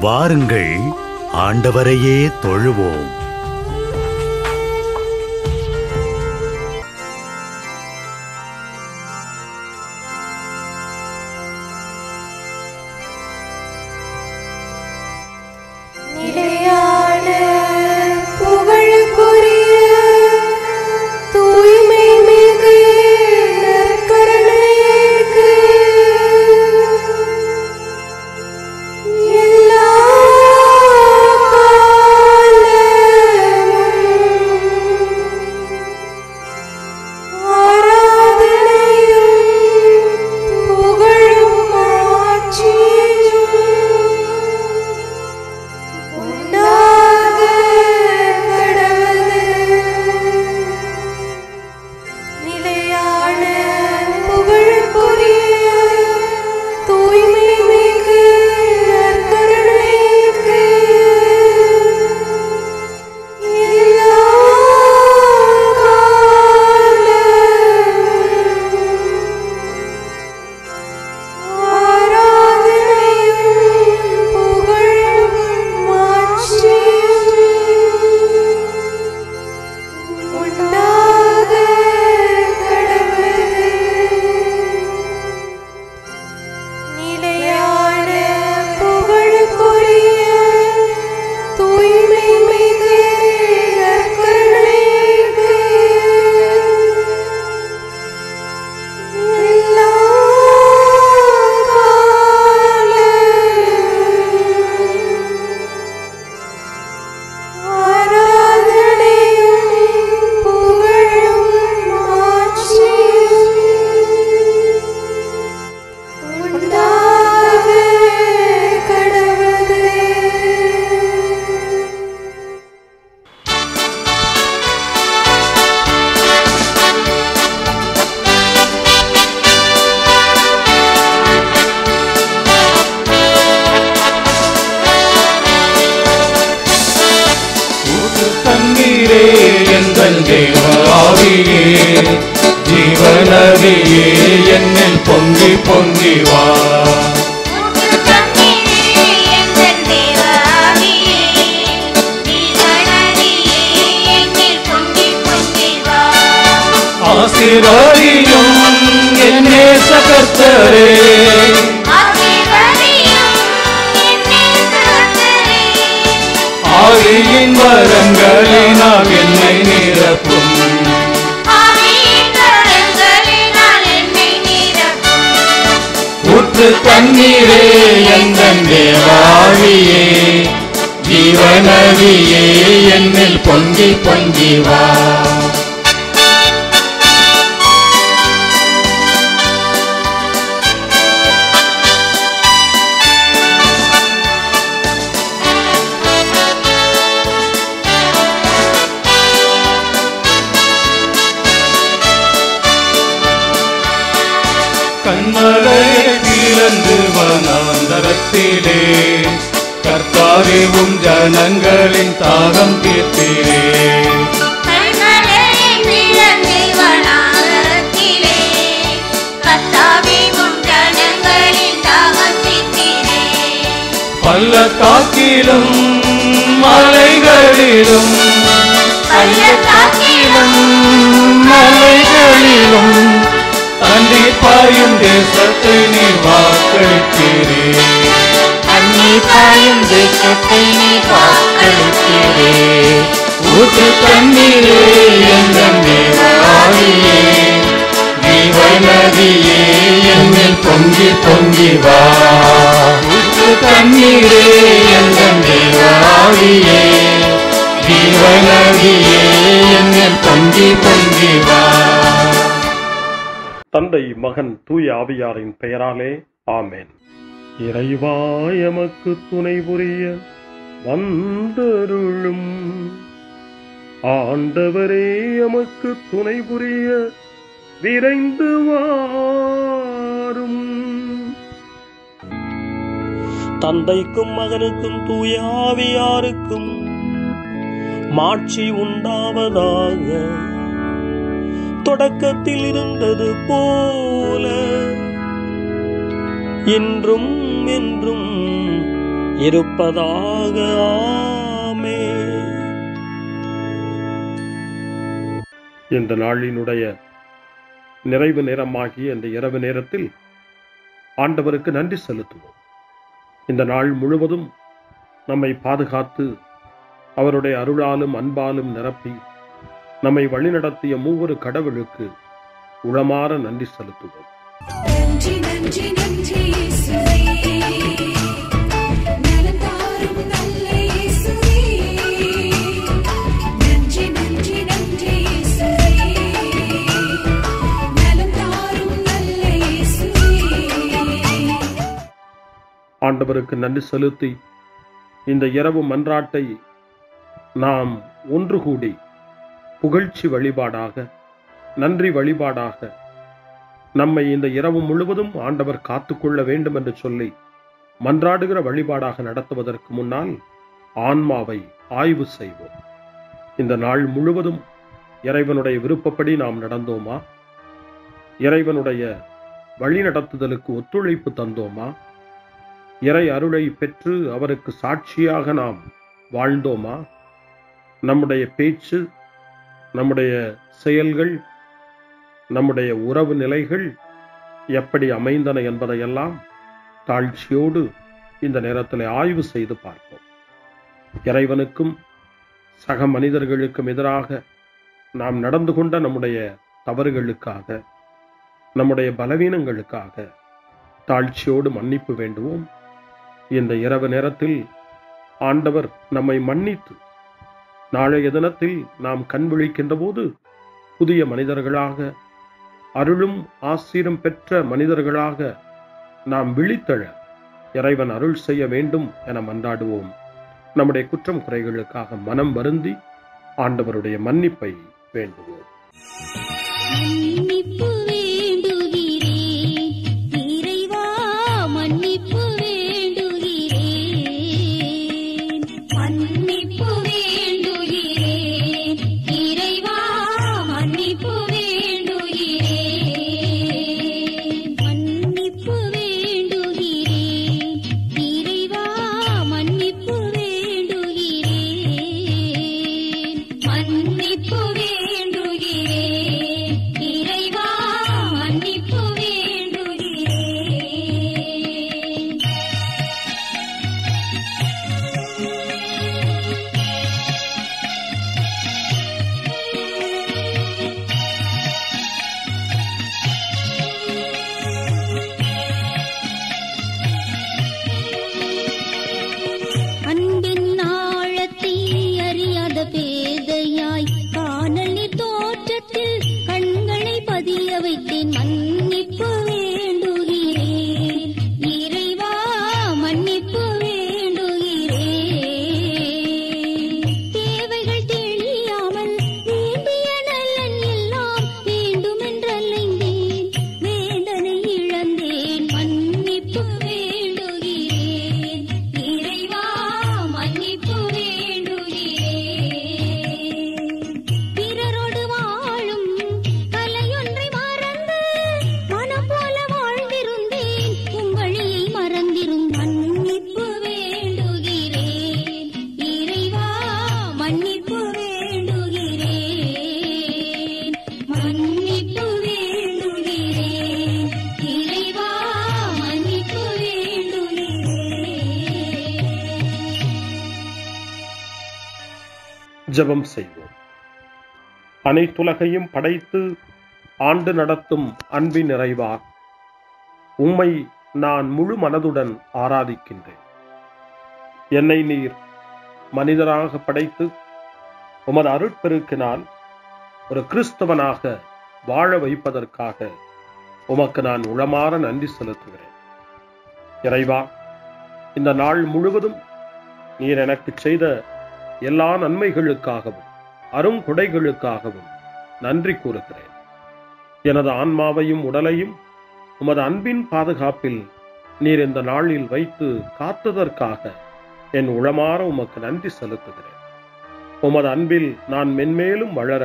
வாருங்கள், ஆண்டவரையே தொழுவோம். ஜீவநதியே என்னில் பொங்கி பொங்கி வா. ஆசீர்வதியும் என் நேச கர்த்தரே, ஆவியின் வரங்களினால் என்னை நிரப்பும். ஊற்று தண்ணீரே எந்தன் தேவாவியே, ஜீவநதியே என்னில் பொங்கி பொங்கி வா. கண்மலையை திறந்து வனாந்தரத்திலே, கர்த்தாவே உம் ஜனங்களின் தாகம் தீர்த்தீரே. பள்ளத்தாக்கிலும் மலைகளிலும், பள்ளத்தாக்கிலும் மலைகளிலும் தண்ணீர் பாயும் தேசத்தை நீர் வாக்களித்தீரே. தண்ணீர் பாயும் தேசத்தை நீர் வாக்களித்தீரே. ஊற்று தண்ணீரே எந்தன் தேவாவியே, ஜீவநதியே என்னில் பொங்கி பொங்கி வா. ஊற்று தண்ணீரே எந்தன் தேவாவியே, ஜீவநதியே என்னில் பொங்கி பொங்கி வா. தந்தை, மகன், தூய ஆவியாரின் பெயராலே ஆமென். இறைவா எமக்கு துணை புரிய வந்தருளும். ஆண்டவரே எமக்கு துணை புரிய விரைந்து வாரும். தந்தைக்கும் மகனுக்கும் தூய ஆவியாருக்கும் மாட்சி உண்டாவதாக. தொடக்கத்தில் இருந்தது போல இன்றும் என்றும் இருப்பதாக. ஆமென். இந்த நாளினுடைய நிறைவு நேரமாகிய இந்த இரவு நேரத்தில் ஆண்டவருக்கு நன்றி செலுத்துவோம். இந்த நாள் முழுவதும் நம்மை பாதுகாத்து அவருடைய அருளாலும் அன்பாலும் நிரப்பி நம்மை வழிநடத்திய மூவொரு கடவுளுக்கு உளமாற நன்றி செலுத்துவோம். நன்றி நன்றி நன்றி இயேசுவே, நலம் தாரும் நல்ல இயேசுவே. நன்றி நன்றி நன்றி இயேசுவே, நலம் தாரும் நல்ல இயேசுவே. ஆண்டவருக்கு நன்றி செலுத்தி இந்த இரவு மன்றாட்டை நாம் ஒன்று கூடி புகழ்ச்சி வழிபாடாக, நன்றி வழிபாடாக நம்மை இந்த இரவு முழுவதும் ஆண்டவர் காத்துக்கொள்ள வேண்டும் என்று சொல்லி மன்றாடுகிற வழிபாடாக நடத்துவதற்கு முன்னால் ஆன்மாவை ஆய்வு செய்வோம். இந்த நாள் முழுவதும் இறைவனுடைய விருப்பப்படி நாம் நடந்தோமா? இறைவனுடைய வழிநடத்துதலுக்கு ஒத்துழைப்பு தந்தோமா? இறை அருளை பெற்று அவருக்கு சாட்சியாக நாம் வாழ்ந்தோமா? நம்முடைய பேச்சு, நம்முடைய செயல்கள், நம்முடைய உறவு நிலைகள் எப்படி அமைந்தன என்பதையெல்லாம் தாழ்ச்சியோடு இந்த நேரத்தில் ஆய்வு செய்து பார்ப்போம். இறைவனுக்கும் சக மனிதர்களுக்கும் எதிராக நாம் நடந்து கொண்ட நம்முடைய தவறுகளுக்காக, நம்முடைய பலவீனங்களுக்காக தாழ்ச்சியோடு மன்னிப்பு வேண்டுவோம். இந்த இரவு நேரத்தில் ஆண்டவர் நம்மை மன்னித்து நாளைய தினத்தில் நாம் கண் விழிக்கின்ற போது புதிய மனிதர்களாக, அருளும் ஆசீரும் பெற்ற மனிதர்களாக நாம் விழித்தெழ இறைவன் அருள் செய்ய வேண்டும் என மன்றாடுவோம். நம்முடைய குற்றம் குறைகளுக்காக மனம் வருந்தி ஆண்டவருடைய மன்னிப்பை வேண்டுவோம். மன்னிப்பு வேண்டுகிறேன் இறைவா, மன்னிப்பு வேண்டுகிறேன். மன்னிப்பு வேண்டுகிறேன் இறைவா, மன்னிப்பு வேண்டுகிறேன். மன்னிப்பு வேண்டுகிறேன் இறைவா, மன்னிப்பு வேண்டுகிறேன். மன்னிப்பு வேண்டுகிறேன் இறைவா, மன்னிப்பு வேண்டுகிறேன். அன்பின் ஆழத்தை அறியாத பேதையாய் காணல் நீர் தோற்றத்தில் கண்களை பதிய வைத்தேன். மன்னிப்பு வேண்டுகிறேன் இறைவா, மன்னிப்பு வேண்டுகிறேன். தேவைகள் தெரியாமல் வேண்டிய நலன் எல்லாம் வேண்டுமென்றலைந்தேன், வேதனை இழந்தேன். மன்னிப்பு வேண்டுகிறேன் இறைவா, மன்னிப்பு வேண்டுகிறேன். பிறரோடு வாழும் கலையொன்றை மறந்து மனம் போல வாழ்ந்திருந்தேன், உம் வழியை மறந்திரும். மன்னிப்பு வேண்டுகிறேன் இறைவா, மன்னிப்பு வேண்டுகிறேன். மன்னிப்பு வேண்டுகிறேன் இறைவா, மன்னிப்பு வேண்டுகிறேன். ஜெபம் செய்வோம். அனைத்துலகையும் படைத்து ஆண்டு நடத்தும் அன்பின் நிறைவா, உம்மை நான் முழு மனதுடன் ஆராதிக்கின்றேன். என்னை நீர் மனிதராக படைத்து உமது அருட்பெருக்கினால் ஒரு கிறிஸ்தவனாக வாழ வைப்பதற்காக உமக்கு நான் உளமாற நன்றி செலுத்துகிறேன். இறைவா, இந்த நாள் முழுவதும் நீர் எனக்கு செய்த எல்லா நன்மைகளுக்காகவும் அருங்கொடைகளுக்காகவும் நன்றி கூறுகிறேன். எனது ஆன்மாவையும் உடலையும் உமது அன்பின் பாதுகாப்பில் நீர் இந்த நாளில் வைத்து காத்ததற்காக என் உளமாற உமக்கு நன்றி செலுத்துகிறேன். உமது அன்பில் நான் மென்மேலும் வளர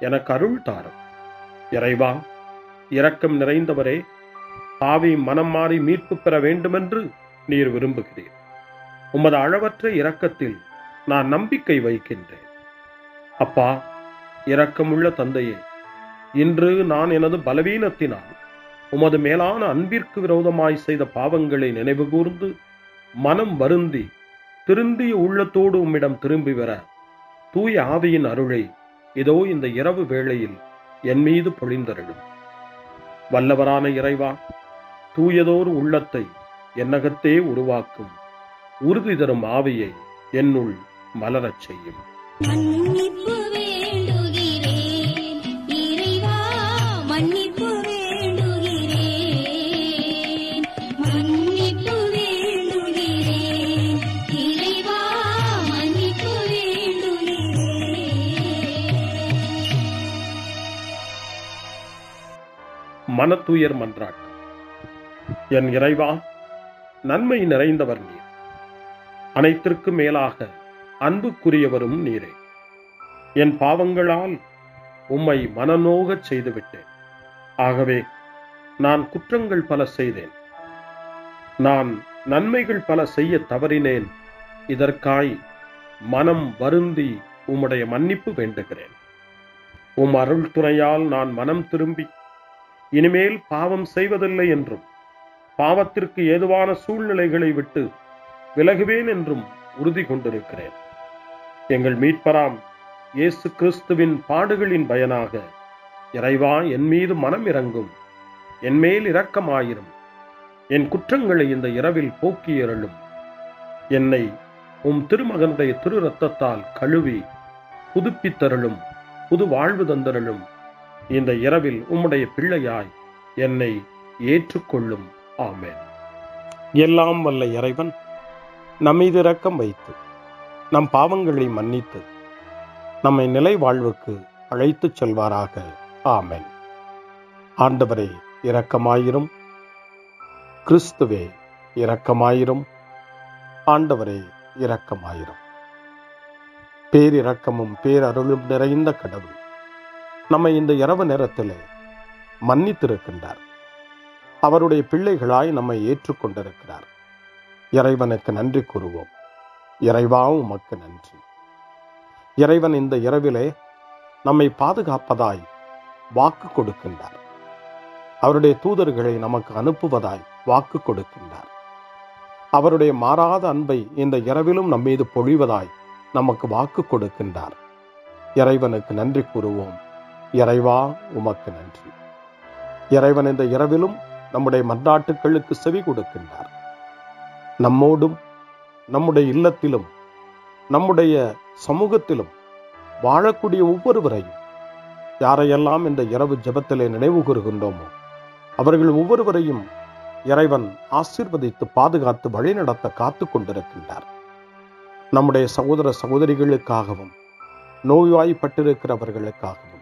எனக்கு அருள் தாரும். இறைவா, இரக்கம் நிறைந்தவரே, பாவி மனம் மாறி மீட்பு பெற வேண்டுமென்று நீர் விரும்புகிறீர். உமது அளவற்ற இரக்கத்தில் நான் நம்பிக்கை வைக்கின்றேன். அப்பா, இரக்கமுள்ள தந்தையே, இன்று நான் எனது பலவீனத்தினால் உமது மேலான அன்பிற்கு விரோதமாய் செய்த பாவங்களை நினைவு கூர்ந்து மனம் வருந்தி திருந்திய உள்ளத்தோடு உம்மிடம் திரும்பி வர தூய ஆவியின் அருளை இதோ இந்த இரவு வேளையில் என் மீது பொழிந்தருளும். வல்லவரான இறைவா, தூயதோர் உள்ளத்தை என்னகத்தே உருவாக்கும் உறுதி தரும் ஆவியை என்னுள் மலரச் செய்யும். மன்னிப்பு வேண்டுகிறேன் இறைவா, மன்னிப்பு வேண்டுகிறேன், மன்னிப்பு வேண்டுகிறேன் இறைவா, மன்னிப்பு வேண்டுகிறேன். மனத்துயர் மன்றாட்டு. என் இறைவா, நன்மை நிறைந்தவர் நீர், அனைத்திற்கு மேலாக அன்புக்குரியவரும் நீரே. என் பாவங்களால் உம்மை மனநோகச் செய்துவிட்டேன். ஆகவே நான் குற்றங்கள் பல செய்தேன், நான் நன்மைகள் பல செய்ய தவறினேன். இதற்காய் மனம் வருந்தி உம்முடைய மன்னிப்பு வேண்டுகிறேன். உம் அருள் துணையால் நான் மனம் திரும்பி இனிமேல் பாவம் செய்வதில்லை என்றும் பாவத்திற்கு ஏதுவான சூழ்நிலைகளை விட்டு விலகுவேன் என்றும் உறுதி கொண்டிருக்கிறேன். எங்கள் மீட்பராம் இயேசு கிறிஸ்துவின் பாடுகளின் பயனாக இறைவா, என் மீது மனம் இறங்கும், என் மேல் இரக்கமாயிரும். என் குற்றங்களை இந்த இரவில் போக்கியருளும். என்னை உம் திருமகனுடைய திரு இரத்தத்தால் கழுவி புதுப்பித்தருளும், புது வாழ்வு தந்தருளும். இந்த இரவில் உம்முடைய பிள்ளையாய் என்னை ஏற்றுக்கொள்ளும். ஆமென். எல்லாம் வல்ல இறைவன் நம்மீது இரக்கம் வைத்து நம் பாவங்களை மன்னித்து நம்மை நிலை வாழ்வுக்கு அழைத்துச் செல்வாராக. ஆமென். ஆண்டவரே இரக்கமாயிரும். கிறிஸ்துவே இரக்கமாயிரும். ஆண்டவரே இரக்கமாயிரும். பேரிரக்கமும் பேரருளும் நிறைந்த கடவுள் நம்மை இந்த இரவு நேரத்தில் மன்னித்திருக்கின்றார். அவருடைய பிள்ளைகளாய் நம்மை ஏற்றுக்கொண்டிருக்கிறார். இறைவனுக்கு நன்றி கூறுவோம். இறைவா, உமக்கு நன்றி. இறைவன் இந்த இரவிலே நம்மை பாதுகாப்பதாய் வாக்கு கொடுக்கின்றார். அவருடைய தூதர்களை நமக்கு அனுப்புவதாய் வாக்கு கொடுக்கின்றார். அவருடைய மாறாத அன்பை இந்த இரவிலும் நம்மீது பொழிவதாய் நமக்கு வாக்கு கொடுக்கின்றார். இறைவனுக்கு நன்றி கூறுவோம். இறைவா, உமக்கு நன்றி. இறைவன் இந்த இரவிலும் நம்முடைய மன்றாட்டுக்களுக்கு செவி கொடுக்கின்றார். நம்மோடும் நம்முடைய இல்லத்திலும் நம்முடைய சமூகத்திலும் வாழக்கூடிய ஒவ்வொருவரையும், யாரையெல்லாம் இந்த இரவு ஜெபத்திலே நினைவு கூறுகின்றோமோ அவர்கள் ஒவ்வொருவரையும் இறைவன் ஆசீர்வதித்து பாதுகாத்து வழிநடத்த காத்து கொண்டிருக்கின்றார். நம்முடைய சகோதர சகோதரிகளுக்காகவும் நோய்வாய்ப்பட்டிருக்கிறவர்களுக்காகவும்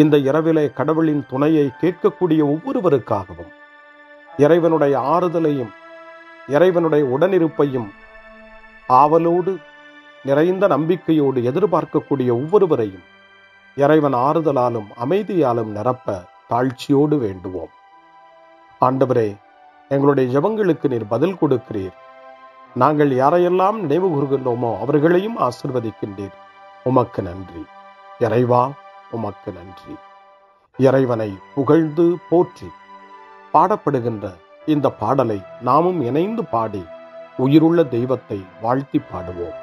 இந்த இரவிலே கடவுளின் துணையை கேட்கக்கூடிய ஒவ்வொருவருக்காகவும் இறைவனுடைய ஆறுதலையும் இறைவனுடைய உடனிருப்பையும் ஆவலோடு நிறைந்த நம்பிக்கையோடு எதிர்பார்க்கக்கூடிய ஒவ்வொருவரையும் இறைவன் ஆறுதலாலும் அமைதியாலும் நிரப்ப தாழ்ச்சியோடு வேண்டுவோம். ஆண்டவரே, எங்களுடைய ஜெபங்களுக்கு நீர் பதில் கொடுக்கிறீர். நாங்கள் யாரையெல்லாம் நினைவு கூறுகின்றோமோ அவர்களையும் ஆசீர்வதிக்கின்றீர். உமக்கு நன்றி. இறைவா, உமக்கு நன்றி. இறைவனை புகழ்ந்து போற்றி பாடப்படுகின்ற இந்த பாடலை நாமும் இணைந்து பாடி உயிருள்ள தெய்வத்தை வாழ்த்தி பாடுவோம்.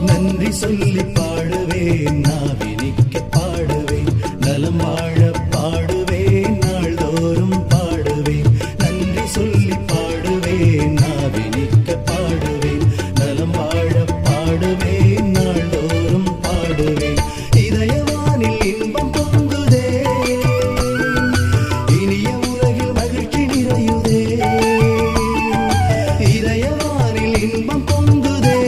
நன்றி சொல்லி பாடுவேன், நாவினிக்க பாடுவேன், நலம் வாழ பாடுவேன், நாள்தோறும் பாடுவேன். நன்றி சொல்லி பாடுவேன், நாவினிக்க பாடுவேன், நலம் வாழ பாடுவேன், நாள்தோறும் பாடுவேன். இதயவானில் இன்பம் பொங்குதே, இனிய உலகில் மகிழ்ச்சி நிறையுதே. இதயவானில் இன்பம் பொங்குதே,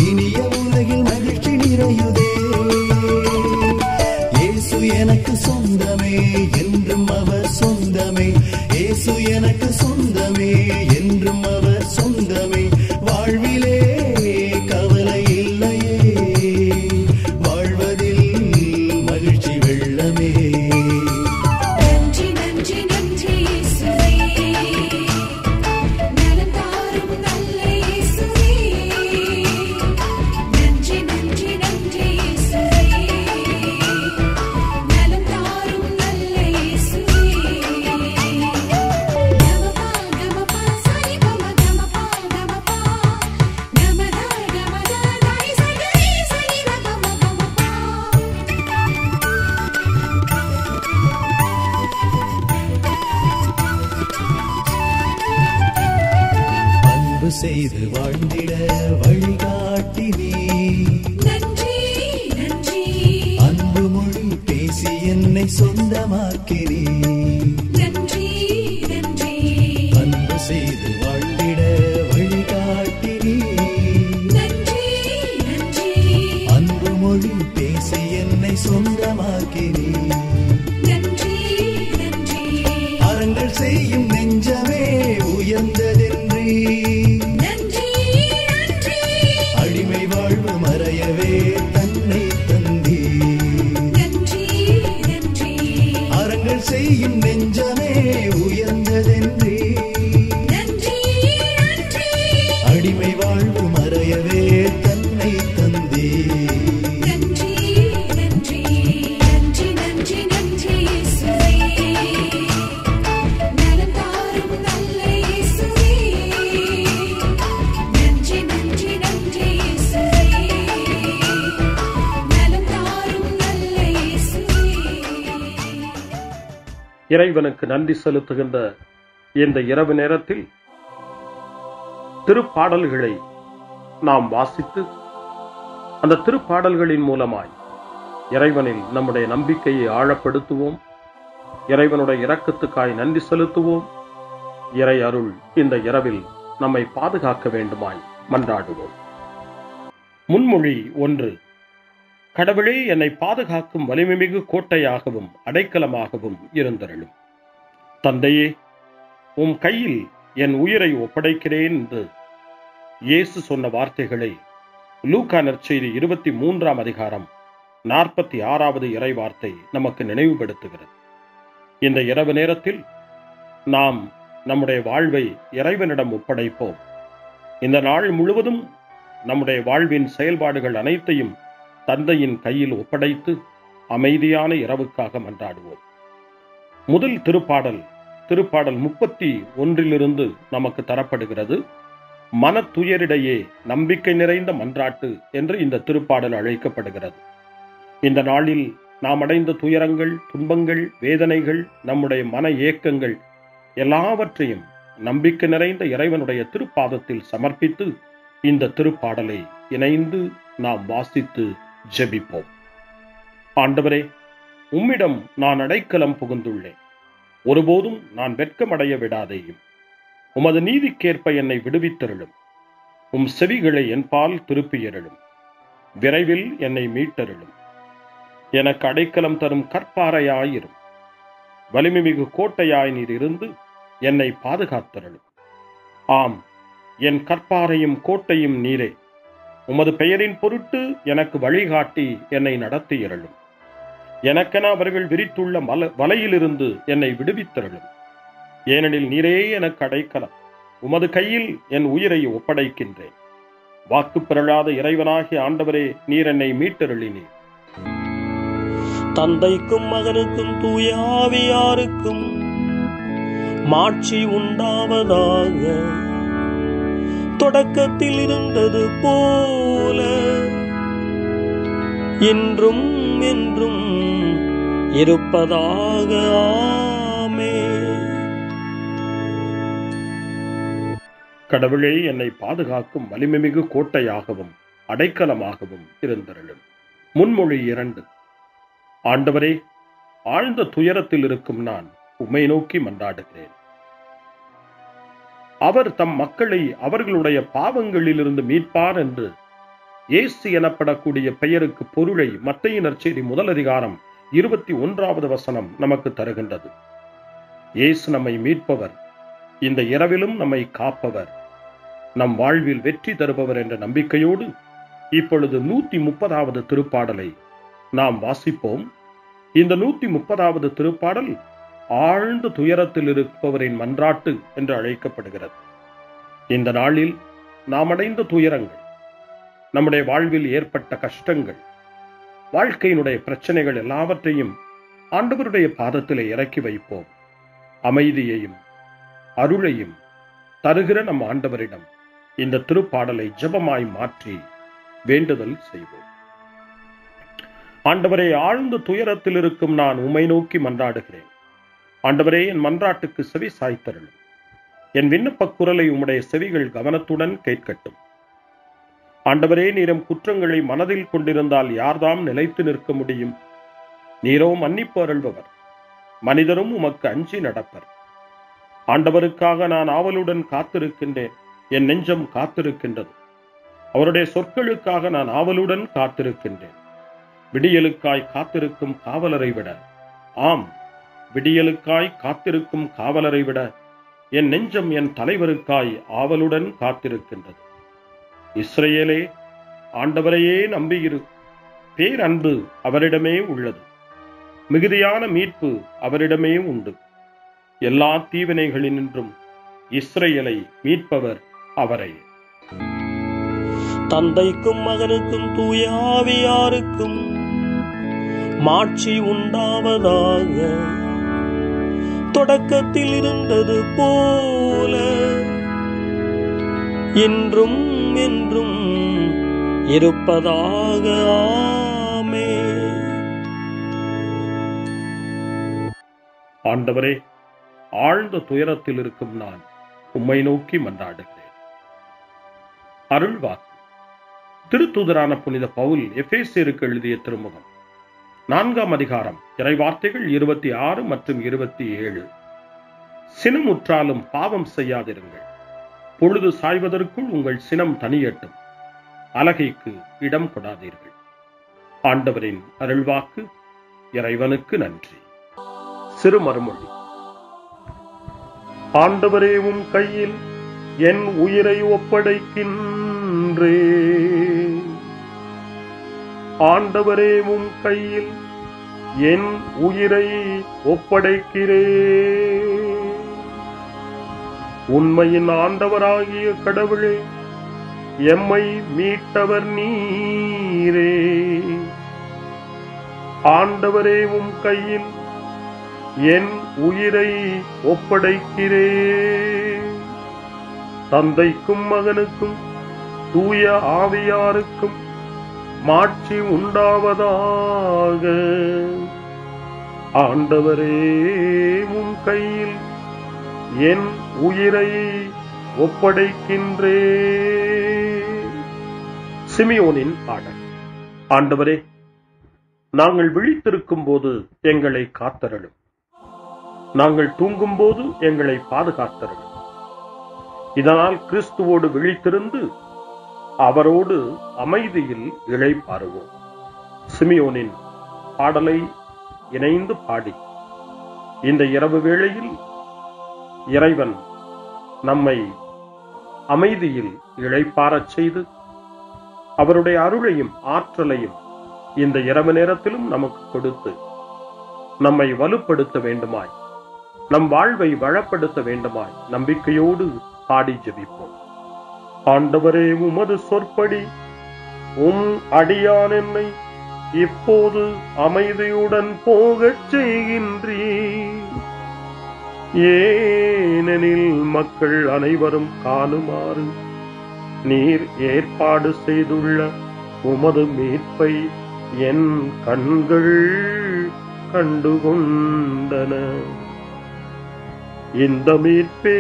இனிய உலகில் மகிழ்ச்சி நிறையுதே. இயேசு எனக்கு சொந்தமே, என்றும் அவர் சொந்தமே. இயேசு எனக்கு சொந்தமே, என்றும் அவர் சொந்தமே. வாழ்விலே கவலை இல்லையே, வாழ்வதில் மகிழ்ச்சி வெள்ளமே. நன்றி நன்றி நன்றி இயேசு, செய்து வாழ்ந்திட வழிகாட்டினே. நன்றி நன்றி அன்பு மொழி பேசி என்னை சொந்தமாக்கினே. நன்றி நன்றி அன்பு செய்து வாழ்ந்திட வழிகாட்டினே. நன்றி நன்றி அன்பு மொழி பேசி என்னை சொந்தமாக்கினே. நன்றி நன்றி அறங்கள் செய்யும் நெஞ்சமே உயர்ந்ததென்றே. நன்றி நன்றி அடிமை வாழ்வு மறையவே தன்னை தந்தே. நன்றி நன்றி அறங்கள் செய்யும் நெஞ்சமே உயர்ந்ததென்றே. நன்றி நன்றி அடிமை வாழ்வு மறையவே தன்னை தந்தே. நன்றி நன்றி நன்றி நன்றி நன்றி இயேசுவே நலம் தாரும் நல்ல இயேசுவே நன்றி நன்றி நன்றி இயேசுவே நலம் தாரும் நல்ல இயேசுவே. இறைவனுக்கு நன்றி செலுத்துகின்ற இந்த இரவு நேரத்தில் திருப்பாடல்களை நாம் வாசித்து அந்த திருப்பாடல்களின் மூலமாய் இறைவனில் நம்முடைய நம்பிக்கையை ஆழப்படுத்துவோம். இறைவனுடைய இரக்கத்துக்காய் நன்றி செலுத்துவோம். இறை அருள் இந்த இரவில் நம்மை பாதுகாக்க வேண்டுமாய் மன்றாடுவோம். முன்மொழி 1. கடவுளே, என்னை பாதுகாக்கும் வலிமைமிகு கோட்டையாகவும் அடைக்கலமாகவும் இருந்தருளும். தந்தையே, உம் கையில் என் உயிரை ஒப்படைக்கிறேன் என்று இயேசு சொன்ன வார்த்தைகளை லூக்கா நற்செய்தி 23ஆம் அதிகாரம் 46வது இறை வார்த்தை நமக்கு நினைவுபடுத்துகிறது. இந்த இரவு நேரத்தில் நாம் நம்முடைய வாழ்வை இறைவனிடம் ஒப்படைப்போம். இந்த நாள் முழுவதும் நம்முடைய வாழ்வின் செயல்பாடுகள் அனைத்தையும் தந்தையின் கையில் ஒப்படைத்து அமைதியான இரவுக்காக மன்றாடுவோம். முதல் திருப்பாடல் 31 நமக்கு தரப்படுகிறது. மனத்துயரிடையே நம்பிக்கை நிறைந்த மன்றாட்டு என்று இந்த திருப்பாடல் அழைக்கப்படுகிறது. இந்த நாளில் நாம் அடைந்த துயரங்கள், துன்பங்கள், வேதனைகள், நம்முடைய மன ஏக்கங்கள் எல்லாவற்றையும் நம்பிக்கை நிறைந்த இறைவனுடைய திருப்பாதத்தில் சமர்ப்பித்து இந்த திருப்பாடலை இணைந்து நாம் வாசித்து ஜெபிப்போம். ஆண்டவரே, உம்மிடம் நான் அடைக்கலம் புகுந்துள்ளேன். ஒருபோதும் நான் வெட்கமடைய விடாதேயும். உமது நீதிக்கேற்ப என்னை விடுவித்தருளும். உம் செவிகளை என்பால் திருப்பியருளும். விரைவில் என்னை மீட்டருளும். எனக்கு அடைக்கலம் தரும் கற்பாறையாயிரும். வலிமைமிகு கோட்டையாய் நீர் இருந்து என்னை பாதுகாத்தருளும். ஆம், என் கற்பாறையும் கோட்டையும் நீரே. உமது பெயரின் பொருட்டு எனக்கு வழிகாட்டி என்னை நடத்தியருளும். எனக்கென அவர்கள் விரித்துள்ள வலையிலிருந்து என்னை விடுவித்தருளும். ஏனெனில் நீரே எனக்கு அடைக்கலம். உமது கையில் என் உயிரை ஒப்படைக்கின்றேன். வாக்கு பெறலாத இறைவனாகிய ஆண்டவரே, நீர் என்னை மீட்டருளினீர். தந்தைக்கும் மகனுக்கும் தூய ஆவியாருக்கும் மாட்சி உண்டாவதாக. தொடக்கத்தில் இருந்தது போல இன்றும் என்றும் இருப்பதாக. ஆமென். கடவுளே, என்னை பாதுகாக்கும் வலிமைமிகு கோட்டையாகவும் அடைக்கலமாகவும் இருந்தருளும். முன்மொழி 2. ஆண்டவரே, ஆழ்ந்த துயரத்தில் இருக்கும் நான் உம்மை நோக்கி மன்றாடுகிறேன். அவர் தம் மக்களை அவர்களுடைய பாவங்களிலிருந்து மீட்பார் என்று இயேசு எனப்படக்கூடிய பெயருக்கு பொருளை மத்தேயு நற்செய்தி 1 அதிகாரம் 21வது வசனம் நமக்கு தருகின்றது. இயேசு நம்மை மீட்பவர், இந்த இரவிலும் நம்மை காப்பவர், நம் வாழ்வில் வெற்றி தருபவர் என்ற நம்பிக்கையோடு இப்பொழுது 130வது திருப்பாடலை நாம் வாசிப்போம். இந்த 130வது திருப்பாடல் ஆழ்ந்த துயரத்தில் இருப்பவரின் மன்றாட்டு என்று அழைக்கப்படுகிறது. இந்த நாளில் நாம் அடைந்த துயரங்கள், நம்முடைய வாழ்வில் ஏற்பட்ட கஷ்டங்கள், வாழ்க்கையினுடைய பிரச்சனைகள் எல்லாவற்றையும் ஆண்டவருடைய பாதத்திலே இறக்கி வைப்போம். அமைதியையும் அருளையும் தருகிற நம் ஆண்டவரிடம் இந்த திருப்பாடலை ஜெபமாய் மாற்றி வேண்டுதல் செய்வோம். ஆண்டவரே, ஆழ்ந்த துயரத்தில் இருக்கும் நான் உம்மை நோக்கி மன்றாடுகிறேன். ஆண்டவரே, என் மன்றாட்டுக்கு செவி சாய்த்தருளும். என் விண்ணப்பக் குரலை உம்முடைய செவிகள் கவனத்துடன் கேட்கட்டும். ஆண்டவரே, நீரும் குற்றங்களை மனதில் கொண்டிருந்தால் யார்தாம் நிலைத்து நிற்க முடியும்? நீரோ மன்னிப்பு அருள்பவர், மனிதரும் உமக்கு அஞ்சி நடப்பர். ஆண்டவருக்காக நான் ஆவலுடன் காத்திருக்கின்றேன், என் நெஞ்சம் காத்திருக்கின்றது. அவருடைய சொற்களுக்காக நான் ஆவலுடன் காத்திருக்கின்றேன். விடியலுக்காய் காத்திருக்கும் காவலரை விட, ஆம், விடியலுக்காய் காத்திருக்கும் காவலரை விட என் நெஞ்சம் என் தலைவருக்காய் ஆவலுடன் காத்திருக்கின்றது. இஸ்ரவேலே, ஆண்டவரையே நம்பியிரு. பேரன்பு அவரிடமே உள்ளது, மிகுதியான மீட்பு அவரிடமே உண்டு. எல்லா தீவினைகளினின்றும் இஸ்ரவேலை மீட்பவர் அவரே. தந்தைக்கும் மகனுக்கும் தூய ஆவியாருக்கும் மாட்சி உண்டாவதாக. தொடக்கத்தில் இருந்தது போல இன்றும் என்றும் இருப்பதாக. ஆமென். ஆண்டவரே, ஆழ்ந்த துயரத்தில் இருக்கும் நான் உம்மை நோக்கி மன்றாடுகிறேன். அருள்வாக்கு. திருத்தூதரான புனித பவுல் எபேசியருக்கு எழுதிய திருமுகம் 4ஆம் அதிகாரம், இறைவார்த்தைகள் 26 மற்றும் 27. சினமுற்றாலும் பாவம் செய்யாதிருங்கள். பொழுது சாய்வதற்குள் உங்கள் சினம் தனியட்டும். அலகைக்கு இடம் கொடாதீர்கள். ஆண்டவரின் அருள்வாக்கு. இறைவனுக்கு நன்றி. சிறுமறுமொழி. ஆண்டவரே, உம் கையில் என் உயிரை ஒப்படைக்கின்றேன். ஆண்டவரே, உம் கையில் என் உயிரை ஒப்படைக்கிறேன். உண்மையின் ஆண்டவராகிய கடவுளே, எம்மை மீட்டவர் நீரே. ஆண்டவரே, உம் கையில் என் உயிரை ஒப்படைக்கிறேன். தந்தைக்கும் மகனுக்கும் தூய ஆவியாருக்கும் மாட்சி உண்டாவதாக. ஆண்டவரே, உம் கையில் என் உயிரை ஒப்படைக்கின்றேன். சிமியோனின் பாடல். ஆண்டவரே, நாங்கள் விழித்திருக்கும் போது எங்களை காத்தருளும். நாங்கள் தூங்கும் போது எங்களை பாதுகாத்தருளும். இதனால் கிறிஸ்துவோடு விழித்திருந்து அவரோடு அமைதியில் இளைப்பாறுவோம். சிமியோனின் பாடலை இணைந்து பாடி இந்த இரவு வேளையில் இறைவன் நம்மை அமைதியில் இளைப்பாறச் செய்து அவருடைய அருளையும் ஆற்றலையும் இந்த இரவு நேரத்திலும் நமக்கு கொடுத்து நம்மை வலுப்படுத்த வேண்டுமாய், நம் வாழ்வை வளப்படுத்த வேண்டுமாய் நம்பிக்கையோடு பாடி ஜெபிப்போம். ஆண்டவரே, உமது சொற்படி உம் அடியான் என்னை இப்போது அமைதியுடன் போகச் செய்கின்றீர். ஏனெனில் மக்கள் அனைவரும் காணுமாறு நீர் ஏற்பாடு செய்துள்ள உமது மீட்பை என் கண்கள் கண்டுகொண்டன. இந்த மீட்பே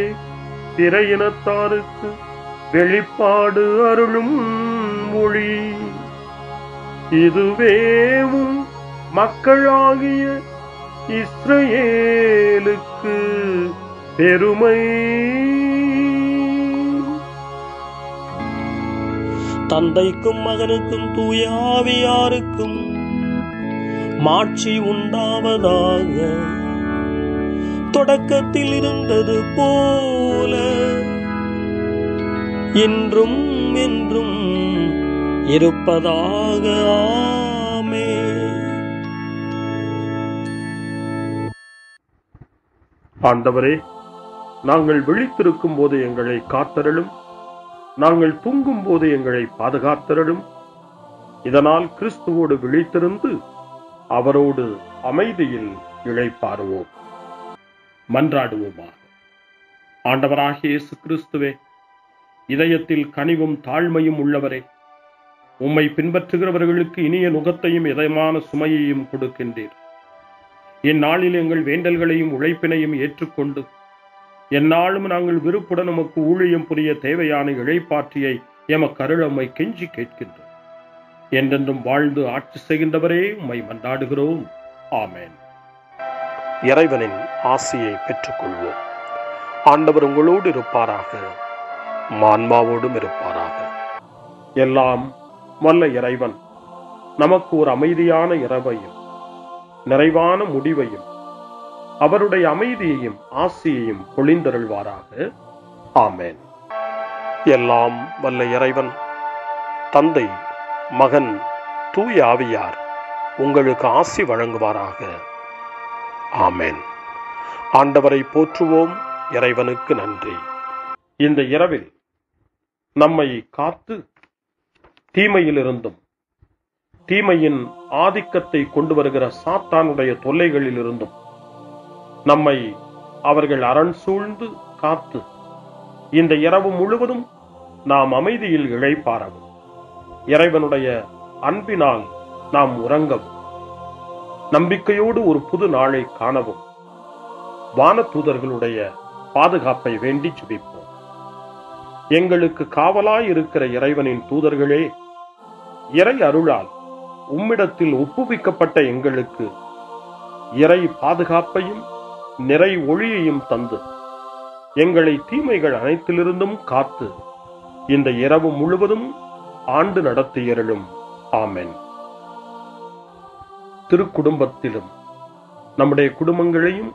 பிற இனத்தாருக்கு வெளிப்பாடு அருளும் மொழி. இதுவேவும் மக்களாகிய இஸ்ரவேலுக்கு பெருமை. தந்தைக்கும் மகனுக்கும் தூய ஆவியாருக்கும் மாட்சி உண்டாவதாக. தொடக்கத்தில் இருந்தது போல இன்றும் என்றும் இருப்பதாக. ஆமென். ஆண்டவரே, நாங்கள் விழித்திருக்கும் போது எங்களை காத்தருளும். நாங்கள் தூங்கும் போது எங்களை பாதுகாத்தருளும். இதனால் கிறிஸ்துவோடு விழித்திருந்து அவரோடு அமைதியில் இளைப்பாறுவோம். மன்றாடுவோமாக. ஆண்டவராகிய இயேசு கிறிஸ்துவே, இதயத்தில் கனிவும் தாழ்மையும் உள்ளவரே, உம்மை பின்பற்றுகிறவர்களுக்கு இனிய நுகத்தையும் இதயமான சுமையையும் கொடுக்கின்றீர். இந்நாளில் எங்கள் வேண்டல்களையும் உழைப்பினையும் ஏற்றுக்கொண்டு எந்நாளும் நாங்கள் விருப்புடன் உமக்கு ஊழியம் புரிய தேவையான இழைப்பாற்றியை எமக்கு அருளம்மை கெஞ்சி கேட்கின்றோம். என்றென்றும் வாழ்ந்து ஆட்சி செய்கின்றவரே உம்மை மன்றாடுகிறோம். ஆமென். இறைவனின் ஆசியை பெற்றுக்கொள்வோம். ஆண்டவர் உங்களோடு இருப்பாராக, ஆன்மாவோடும் இருப்பாராக. எல்லாம் வல்ல இறைவன் நமக்கு ஒரு அமைதியான இரவையும் நிறைவான முடிவையும் அவருடைய அமைதியையும் ஆசியையும் பொழிந்தருள்வாராக. ஆமென். எல்லாம் வல்ல இறைவன் தந்தை, மகன், தூய ஆவியார் உங்களுக்கு ஆசி வழங்குவாராக. ஆமென். ஆண்டவரை போற்றுவோம். இறைவனுக்கு நன்றி. இந்த இரவில் நம்மை காத்து தீமையிலிருந்தும் தீமையின் ஆதிக்கத்தை கொண்டு வருகிற சாத்தானுடைய தொல்லைகளிலிருந்தும் நம்மை அவர்கள் அரண் சூழ்ந்து காத்து இந்த இரவு முழுவதும் நாம் அமைதியில் இழைப்பாரவும், இறைவனுடைய அன்பினால் நாம் உறங்கவும், நம்பிக்கையோடு ஒரு புது நாளை காணவும் வானதூதர்களுடைய பாதுகாப்பை வேண்டி ஜெபிப்போம். எங்களுக்கு காவலாய் இருக்கிற இறைவனின் தூதர்களே, இறை அருளால் உம்மிடத்தில் ஒப்புவிக்கப்பட்ட எங்களுக்கு இறை பாதுகாப்பையும் நிறை ஒளியையும் தந்து எங்களை தீமைகள் அனைத்திலிருந்தும் காத்து இந்த இரவு முழுவதும் ஆண்டு நடத்தியருளும். ஆமென். திருக்குடும்பத்திலும் நம்முடைய குடும்பங்களையும்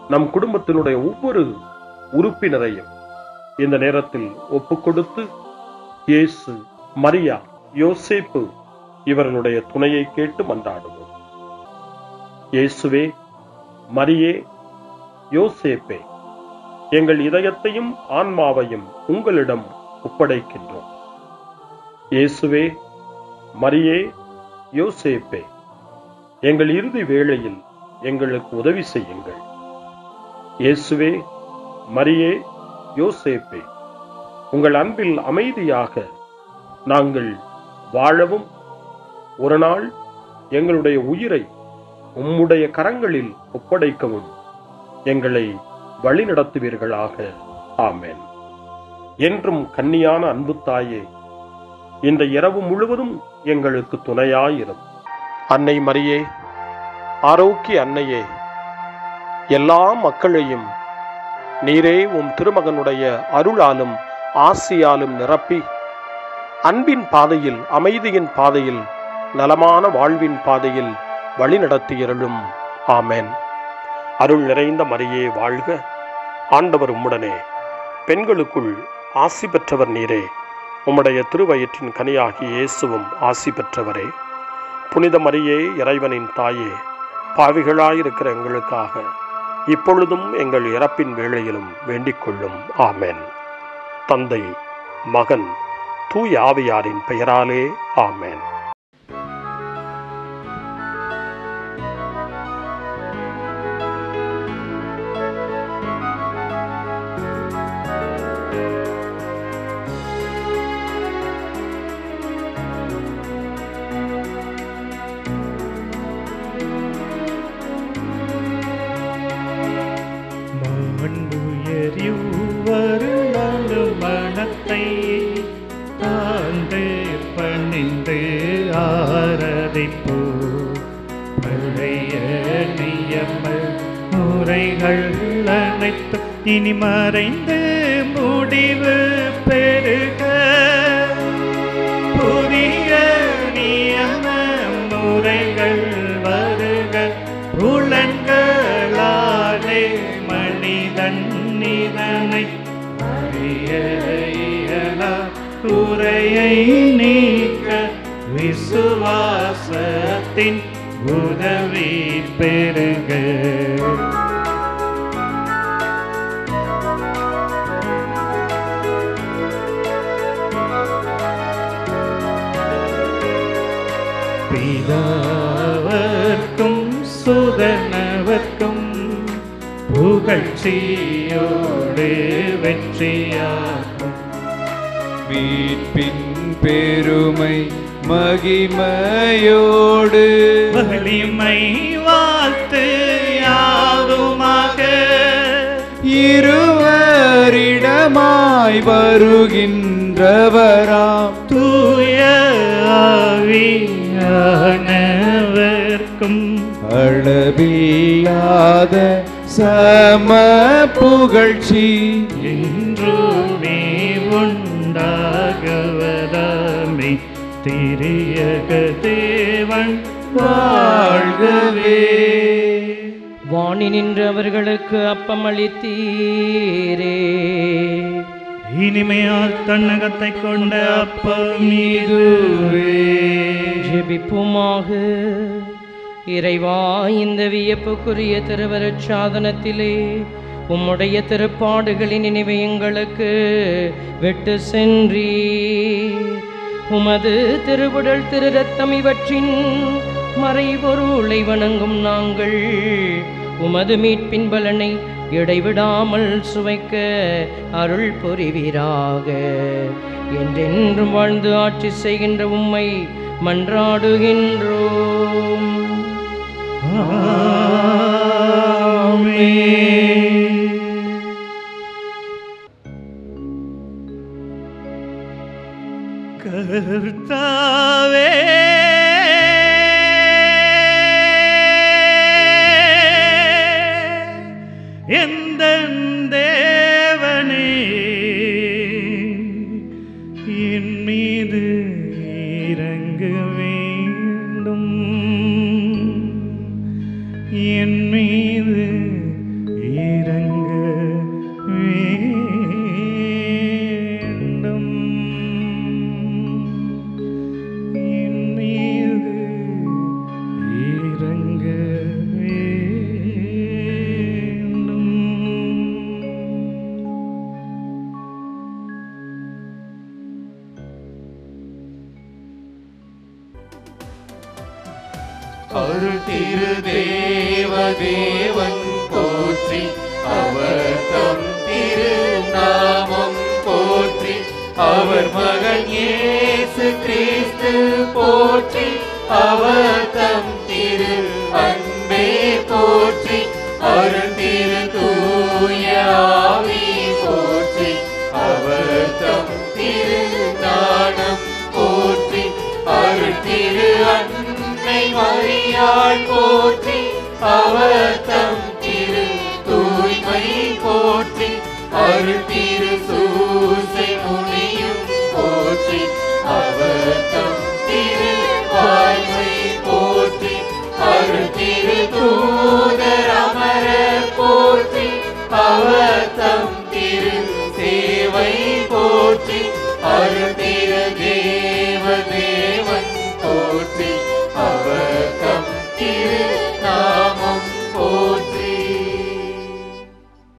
நம் குடும்பத்தினுடைய ஒவ்வொரு உறுப்பினரையும் இந்த நேரத்தில் ஒப்புக்கொடுத்து இயேசு, மரியா, யோசேப்பு இவர்களுடைய துணையை கேட்டு மன்றாடுவோம். இயேசுவே, மரியே, யோசேப்பே, எங்கள் இதயத்தையும் ஆன்மாவையும் உங்களிடம் ஒப்படைக்கின்றோம். இயேசுவே, மரியே, யோசேப்பே, எங்கள் இறுதி வேளையில் எங்களுக்கு உதவி செய்யுங்கள். இயேசுவே, மரியே, யோசேப்பே, உங்கள் அன்பில் அமைதியாக நாங்கள் வாழவும் ஒரு நாள் எங்களுடைய உயிரை உம்முடைய கரங்களில் ஒப்படைக்கவும் எங்களை வழிநடத்துவீர்களாக. ஆமென். என்றும் கன்னியான அன்பு தாயே, இந்த இரவு முழுவதும் எங்களுக்கு துணையாயிரும். அன்னை மரியே, ஆரோக்கிய அன்னையே, எல்லா மக்களையும் நீரே உம் திருமகனுடைய அருளாலும் ஆசியாலும் நிரப்பி அன்பின் பாதையில், அமைதியின் பாதையில், நலமான வாழ்வின் பாதையில் வழிநடத்தியருளும். ஆமென். அருள் நிறைந்த மரியே வாழ்க. ஆண்டவர் உம்முடனே, பெண்களுக்குள் ஆசி பெற்றவர் நீரே. உம்முடைய திருவயிற்றின் கனியாகிய இயேசுவும் ஆசி பெற்றவரே. புனித மரியே, இறைவனின் தாயே, பாவிகளாயிருக்கிற எங்களுக்காக இப்பொழுதும் எங்கள் இறப்பின் வேளையிலும் வேண்டிக் கொள்ளும். ஆமென். தந்தை, மகன், தூய ஆவியாரின் பெயராலே. ஆமென். மனத்தை தாழ்ந்து பணிந்து ஆராதிப்போ. பழைய நியம முறைகள் அனைத்தும் இனி மறைந்து முடிவு பெறுக. புதிய நியம முறைகள் வருக. புலன்களாலே மனிதன் இதனை அறிய இயலா. குறையை நீக்க விசுவாசத்தின் உதவி பெறுக. பிதாவர்க்கும் சுதனவர்க்கும் புகழ்ச்சியோடு வெற்றியாகும். மீட்பின் பெருமை மகிமையோடு வலிமை வாழ்த்து யாதுமாக. இருவரிடமாய் வருகின்றவராம் தூய ஆவியானவர்க்கும் அளவில்லாத சம புகழ்ச்சி என்றுமே உண்டாகவதாமே திரியக தேவன் வாழ்கவே. வாணி நின்று அவர்களுக்கு அப்பம் அளித்தீரே. இனிமையால் தன்னகத்தை கொண்ட அப்பம் இதுவே. ஜெபிப்புமாக. இறைவா, இந்த வியப்புக்குரிய திருவருட் சாதனத்திலே உம்முடைய திருப்பாடுகளின் நினைவை எங்களுக்கு விட்டு சென்றீர். உமது திருவுடல் திரு ரத்தம் இவற்றின் மறைபொருளை வணங்கும் நாங்கள் உமது மீட்பின் பலனை இடைவிடாமல் சுவைக்க அருள் புரிவீராக. என்றென்றும் வாழ்ந்து ஆட்சி செய்கின்ற உம்மை மன்றாடுகின்றோம். கர்த்தாவே, எந்தன் தேவனே, என் மீது இறங்க வேண்டும், என் மீது இறங்க வேண்டும், என் மீது இறங்க வேண்டும். அருள் திரு தேவன் போற்றி, அவர் தம் திரு நாமம் போற்றி, அவர் மகன் இயேசு கிறிஸ்து போற்றி, அவர் தம் திரு அன்பே போற்றி, அருள் திரு தூய ஆவி போற்றி, அவர் தம் திரு ஞானம் போற்றி, அருள் திரு அன்னை மரியாள் போற்றி, அவர் தம் திரு தூய்மை போற்றி, அருள் திரு சூசை முனியும் போற்றி, அவர் தம்